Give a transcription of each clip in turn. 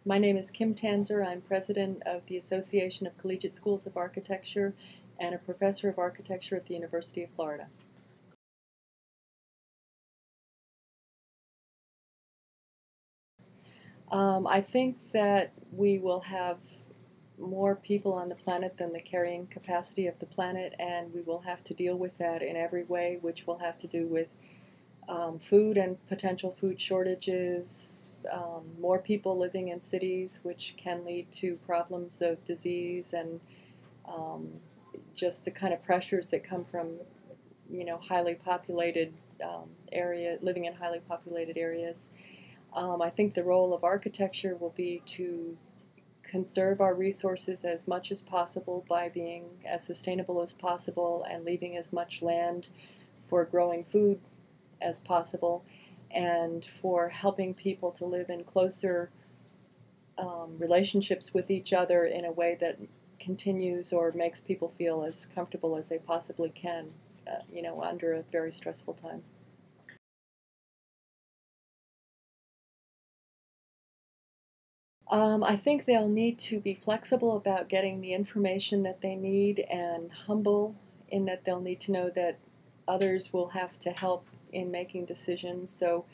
My name is Kim Tanzer. I'm president of the Association of Collegiate Schools of Architecture and a professor of architecture at the University of Florida. I think that we will have more people on the planet than the carrying capacity of the planet, and we will have to deal with that in every way, which will have to do with food and potential food shortages, more people living in cities, which can lead to problems of disease and just the kind of pressures that come from, highly populated living in highly populated areas. I think the role of architecture will be to conserve our resources as much as possible by being as sustainable as possible and leaving as much land for growing food as possible, and for helping people to live in closer relationships with each other in a way that continues or makes people feel as comfortable as they possibly can, under a very stressful time. I think they'll need to be flexible about getting the information that they need and humble in that they'll need to know that others will have to help in making decisions. So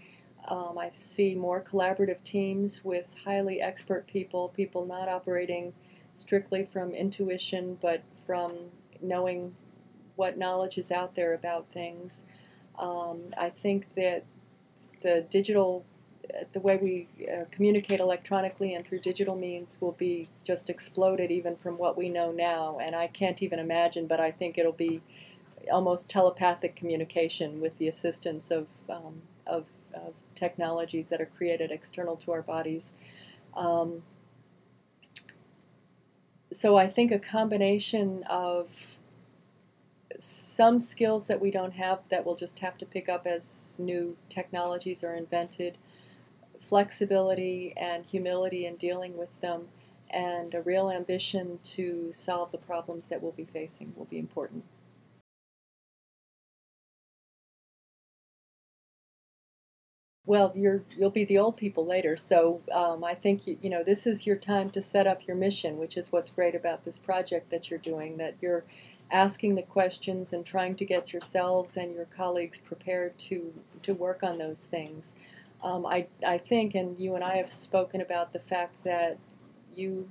I see more collaborative teams with highly expert people not operating strictly from intuition, but from knowing what knowledge is out there about things. I think that the way we communicate electronically and through digital means will be just exploded even from what we know now, and I can't even imagine, but I think it'll be almost telepathic communication with the assistance of technologies that are created external to our bodies. So I think a combination of some skills that we don't have that we'll just have to pick up as new technologies are invented, flexibility and humility in dealing with them, and a real ambition to solve the problems that we'll be facing will be important. Well, you'll be the old people later, so I think this is your time to set up your mission, which is what's great about this project that you're doing, that you're asking the questions and trying to get yourselves and your colleagues prepared to work on those things. I think, and you and I have spoken about the fact that you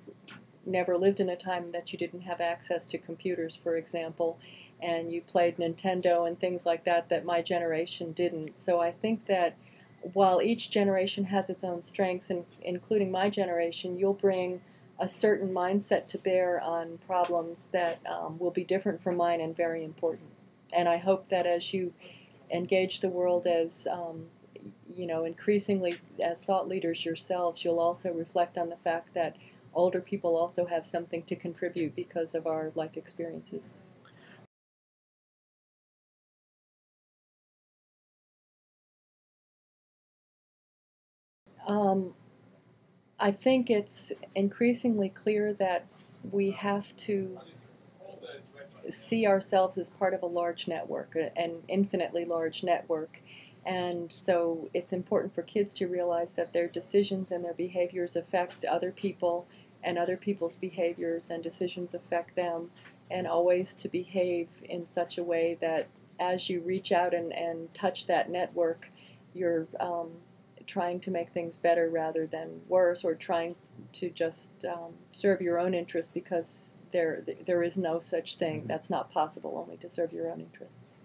never lived in a time that you didn't have access to computers, for example, and you played Nintendo and things like that my generation didn't. So I think that while each generation has its own strengths, and including my generation, you'll bring a certain mindset to bear on problems that will be different from mine and very important. And I hope that as you engage the world as increasingly as thought leaders yourselves, you'll also reflect on the fact that older people also have something to contribute because of our life experiences. I think it's increasingly clear that we have to see ourselves as part of a large network, an infinitely large network. And so it's important for kids to realize that their decisions and their behaviors affect other people, and other people's behaviors and decisions affect them, and always to behave in such a way that as you reach out and touch that network, you're trying to make things better rather than worse, or trying to just serve your own interests, because there is no such thing. That's not possible, only to serve your own interests.